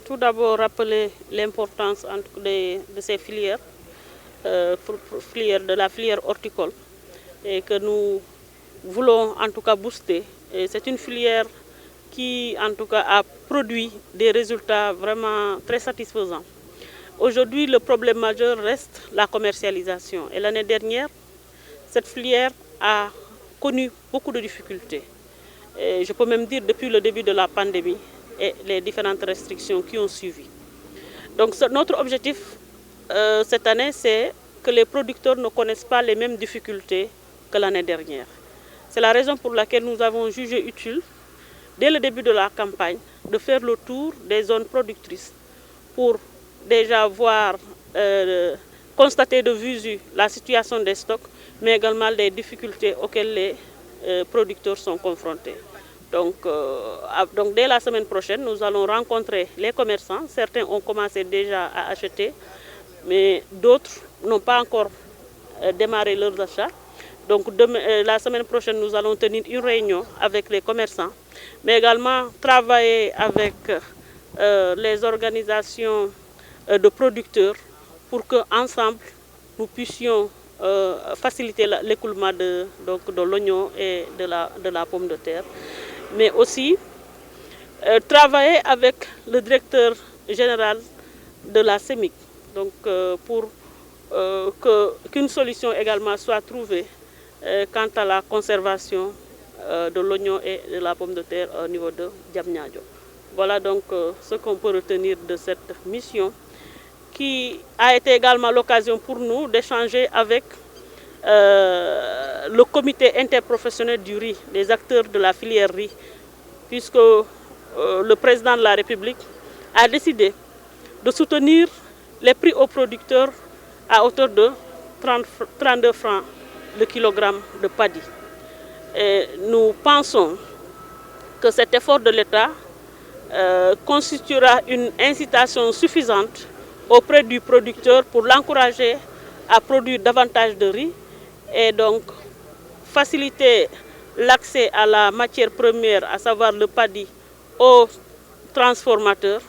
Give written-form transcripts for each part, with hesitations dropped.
tout d'abord rappeler l'importance de ces filières, de la filière horticole, et que nous voulons en tout cas booster. C'est une filière qui en tout cas a produit des résultats vraiment très satisfaisants. Aujourd'hui, le problème majeur reste la commercialisation. Et l'année dernière, cette filière a connu beaucoup de difficultés. Et je peux même dire depuis le début de la pandémie et les différentes restrictions qui ont suivi. Donc notre objectif cette année, c'est que les producteurs ne connaissent pas les mêmes difficultés que l'année dernière. C'est la raison pour laquelle nous avons jugé utile, dès le début de la campagne, de faire le tour des zones productrices pour déjà voir, constater de visu la situation des stocks, mais également les difficultés auxquelles les producteurs sont confrontés. Donc dès la semaine prochaine, nous allons rencontrer les commerçants. Certains ont commencé déjà à acheter, mais d'autres n'ont pas encore démarré leurs achats. Donc la semaine prochaine, nous allons tenir une réunion avec les commerçants, mais également travailler avec les organisations de producteurs pour qu'ensemble, nous puissions faciliter l'écoulement de l'oignon et de la pomme de terre, mais aussi travailler avec le directeur général de la CEMIC, donc pour qu'une solution également soit trouvée quant à la conservation de l'oignon et de la pomme de terre au niveau de Diamniadio. Voilà donc ce qu'on peut retenir de cette mission, qui a été également l'occasion pour nous d'échanger avec le comité interprofessionnel du riz, les acteurs de la filière riz, puisque le président de la République a décidé de soutenir les prix aux producteurs à hauteur de 32 francs le kilogramme de paddy. Et nous pensons que cet effort de l'État constituera une incitation suffisante auprès du producteur pour l'encourager à produire davantage de riz et donc faciliter l'accès à la matière première, à savoir le paddy, aux transformateurs,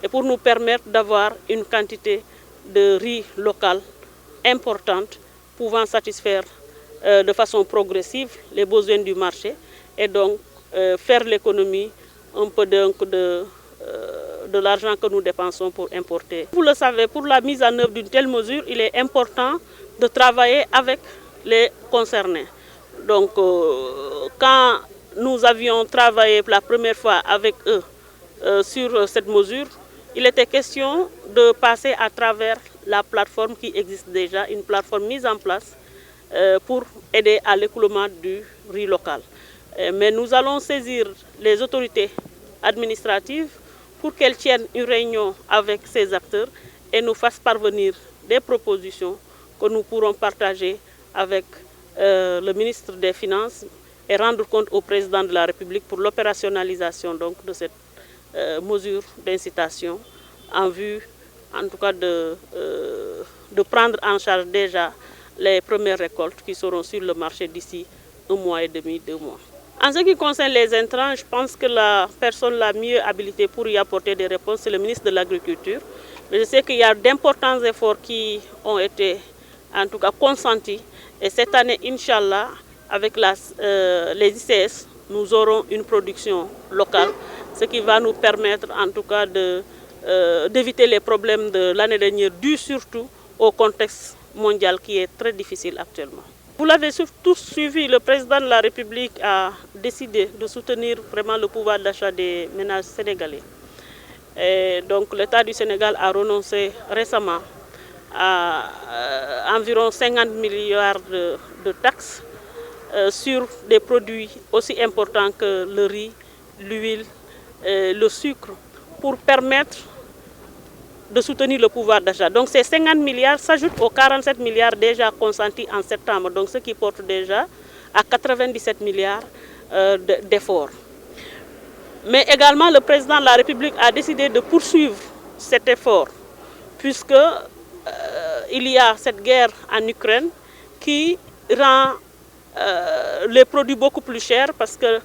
et pour nous permettre d'avoir une quantité de riz local importante pouvant satisfaire de façon progressive les besoins du marché et donc faire l'économie un peu de l'argent que nous dépensons pour importer. Vous le savez, pour la mise en œuvre d'une telle mesure, il est important de travailler avec les concernés. Donc, quand nous avions travaillé pour la première fois avec eux sur cette mesure, il était question de passer à travers la plateforme qui existe déjà, une plateforme mise en place pour aider à l'écoulement du riz local. Mais nous allons saisir les autorités administratives pour qu'elles tiennent une réunion avec ces acteurs et nous fassent parvenir des propositions que nous pourrons partager avec le ministre des Finances et rendre compte au président de la République pour l'opérationnalisation donc de cette mesure d'incitation en vue en tout cas de prendre en charge déjà les premières récoltes qui seront sur le marché d'ici 1 mois et demi, 2 mois. En ce qui concerne les intrants, je pense que la personne la mieux habilitée pour y apporter des réponses, c'est le ministre de l'Agriculture. Mais je sais qu'il y a d'importants efforts qui ont été en tout cas consentis. Et cette année, Inch'Allah, avec les ICS, nous aurons une production locale, ce qui va nous permettre en tout cas d'éviter les problèmes de l'année dernière, dus surtout au contexte mondial qui est très difficile actuellement. Vous l'avez tous suivi, le président de la République a décidé de soutenir vraiment le pouvoir d'achat des ménages sénégalais. Et donc l'État du Sénégal a renoncé récemment à environ 50 milliards de taxes sur des produits aussi importants que le riz, l'huile, le sucre, pour permettre de soutenir le pouvoir d'achat. Donc ces 50 milliards s'ajoutent aux 47 milliards déjà consentis en septembre, donc ce qui porte déjà à 97 milliards d'efforts. Mais également le président de la République a décidé de poursuivre cet effort, puisque il y a cette guerre en Ukraine qui rend les produits beaucoup plus chers parce que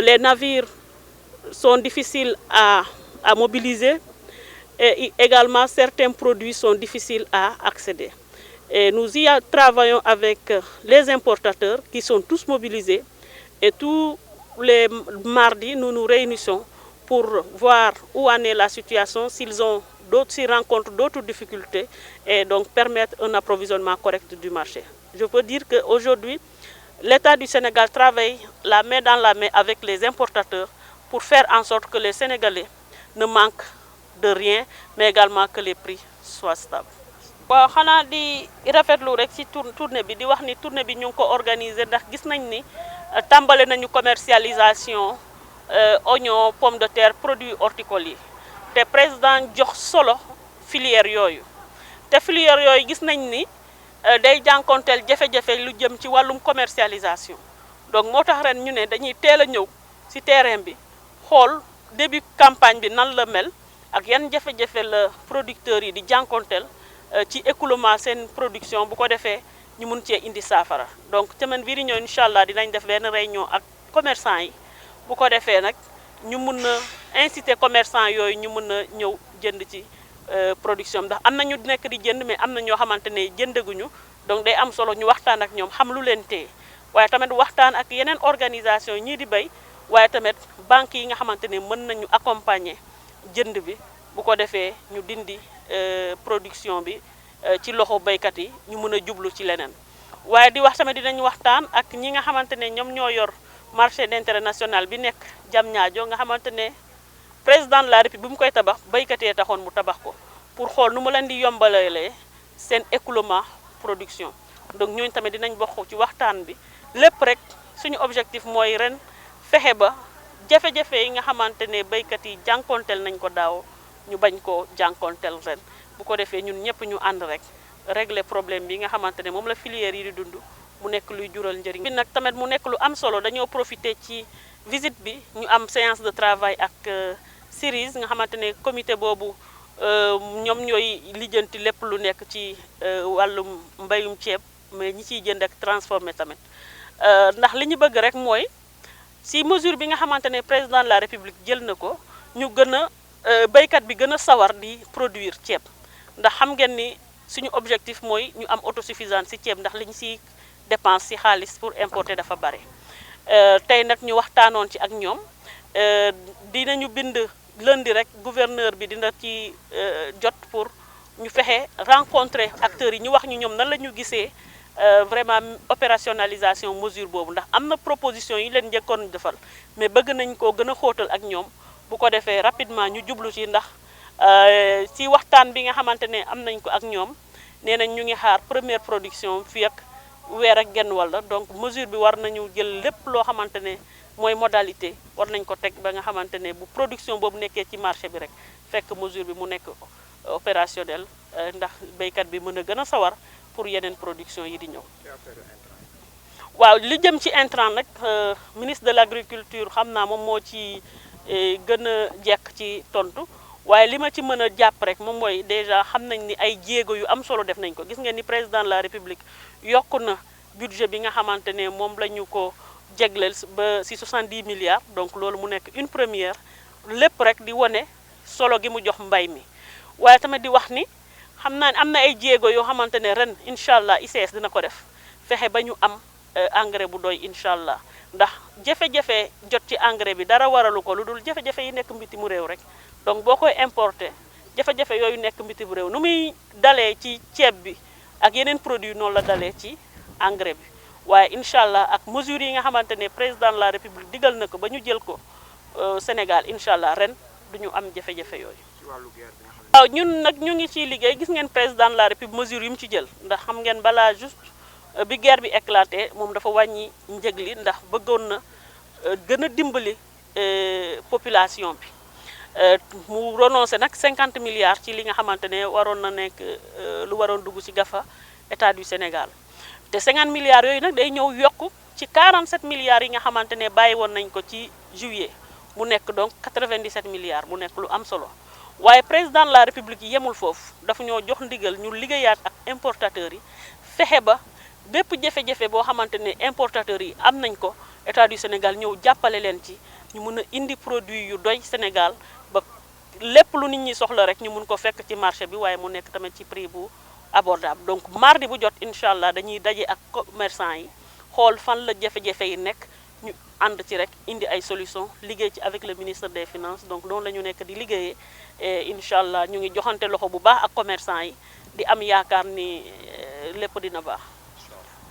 les navires sont difficiles à mobiliser. et également certains produits sont difficiles à accéder. Et nous y travaillons avec les importateurs qui sont tous mobilisés et tous les mardis nous nous réunissons pour voir où en est la situation, s'ils rencontrent d'autres difficultés et donc permettre un approvisionnement correct du marché. Je peux dire qu'aujourd'hui, l'État du Sénégal travaille la main dans la main avec les importateurs pour faire en sorte que les Sénégalais ne manquent de rien, mais également que les prix soient stables. waaw xanaa di rafetlu rek ci tournée bi di wax ni tournée bi ñu ngi ko organiser ndax gis nañ ni tàmbale nañu commercialisation oignon pomme de terre produits horticoles yi te président jox solo filière yooyu te filière yooyu gis nañ ni day jànkonteel jafe-jafe lu jëm ci wàllum commercialisation donc moo tax ren ñu ne dañuy teel a ñëw ci terrain bi xool début campagne bi nan la mel ak yan jafe-jafe la producteurs yi di jànkonteel ci écoulement seen production bu ko defee ñu mun cee indi saafara donc semaine bii di ñëw incha allah dinañ def benn réunion ak commerçant yi bu ko defee nag ñu mun a inciter commerçant yooyu ñu mun a ñëw jënd ci production ndax am na ñu nekk di jënd mais am na ñoo xamante ne jëndaguñu donc day am solo ñu waxtaan ak ñoom xam lu leen téye waaye tamit waxtaan ak yeneen organisation ñii di béy waaye tamit banques yi nga xamante ne mën nañu accompagner jënd bi bu ko defee ñu dindi production bi ci loxo béykat yi ñu mën a jublu ci leneen waaye di wax tamit dinañ waxtaan ak ñi nga xamante ne ñoom ñoo yor marché d'intérêt national bi nekk Diamniadio nga xamante ne président de la République bi mu koy tabax béykat yee taxoon mu tabax ko pour xool nu mu leen di yombalalee seen écoulement production donc ñooñu tamit dinañ bokk ci waxtaan bi lépp rek suñu objectif mooy ren fexe ba jafe-jafe yi nga xamante ne béykat yi jànkonteel nañ ko daaw ñu bañ ko jànkonteel ren bu ko defee ñun ñëpp ñu ànd rek régler problème bi nga xamante ne moom la filière yi di dund mu nekk luy jural njëriñ bi nag tamit mu nekk lu am solo dañoo profiter ci visite bi ñu am séance de travail ak CIRIS nga xamante ne comité boobu ñoom ñooy lijjanti lépp lu nekk ci wàllum mbayum ceeb mais ñi ciy jënd ak transformé tamit ndax li ñu bëgg rek mooy si mesure bi nga xamante ne président de la république jël na ko ñu gën a béykat bi gën a sawar di produire ceeb ndax xam ngeen ni suñu objectif mooy ñu am autosuffisance ci ceeb ndax liñ ci dépense ci xaalis pour importer dafa bare tey nag ñu waxtaanoon ci ak ñoom dinañu bind lundi rek gouverneur bi dina ci jot pour ñu fexe rencontrer acteurs yi ñu wax ñu ñoom nan la ñu gisee vraiment opérationnalisation mesure boobu ndax am na proposition yi leen njëkkoon defal mais bëgg nañ koo gën a xóotal ak ñoom bu ko defee rapidement ñu jublu ci ndax ci waxtaan bi nga xamante ne am nañ ko ak ñoom nee nañ ñu ngi xaar première production fii ak weer ak genn walla donc mesure bi war nañu jël lépp loo xamante ne mooy modalité war nañ ko teg ba nga xamante ne bu production boobu nekkee ci marché bi rek fekk mesure bi mu nekk opérationnel ndax béykat bi mën a gën a sawar pour yeneen production yi di ñëw. waaw li jëm ci intrant nag ministre de l'agriculture xam naa moom moo ci gën a jekk ci tontu waaye li ma ci mën a jàpp rek moom mooy déjà xam nañ ni ay jéego yu am solo def nañ ko gis ngeen ni président de la république yokku na budget bi nga xamante ne moom la ñu ko jegleel ba ci 70 milliards donc loolu mu nekk une première lépp rek di wone solo gi mu jox mbay mi waaye tamit di wax ni xam naa ne am na ay jéego yoo xamante ne ren incha allah ICS dina ko def fexe ba ñu am engrais bu doy incha allah ndax jafe-jafe jot ci engrais bi dara waralu ko lu dul jafe-jafe yi nekk mbitimu réew rek donc boo koy importer jafe-jafe yooyu nekk mbitimu réew nu muy dalee ci ceeb bi ak yeneen produit noonu la dalee ci engrais bi waaye incha allah ak mesures yi nga xamante ne président de la république digal na ko ba ñu jël ko Sénégal incha allah ren du ñu am jafe-jafe yooyu. waaw ñun nag ñu ngi ciy liggéey gis ngeen président de la république mesures yu mu ci jël ndax xam ngeen balaa juste bi guerre bi éclaté moom dafa wàññi njëg li ndax bëggoon na gën a dimbali population bi mu renoncé nag 50 milliards ci li nga xamante ne waroon na nekk lu waroon dugg ci gafa état du Sénégal te 50 milliards yooyu nag day ñëw yokk ci 47 milliards yi nga xamante ne bàyyi woon nañ ko ci juillet mu nekk donc 97 milliards mu nekk lu am solo waaye président de la république yemul foofu dafa ñoo jox ndigal ñu liggéeyaat ak importateurs yi fexe ba bépp jafe-jafe boo xamante ne importateurs yi am nañ ko état du Sénégal ñëw jàppale leen ci ñu mën a indi produit yu doy Sénégal ba lépp lu nit ñi soxla rek ñu mun ko fekk ci marché bi waaye mu nekk tamit ci prix bu abordable. Donc mardi bu jot incha allah dañuy daje ak commerçant yi xool fan la jafe-jafe yi nekk ñu ànd ci rek indi ay solution liggéey ci avec le ministre des finances. Donc noonu la ñu nekk di liggéeyee et incha allah ñu ngi joxante loxo bu baax ak commerçant yi di am yaakaar ni lépp dina baax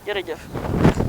jërëjëf.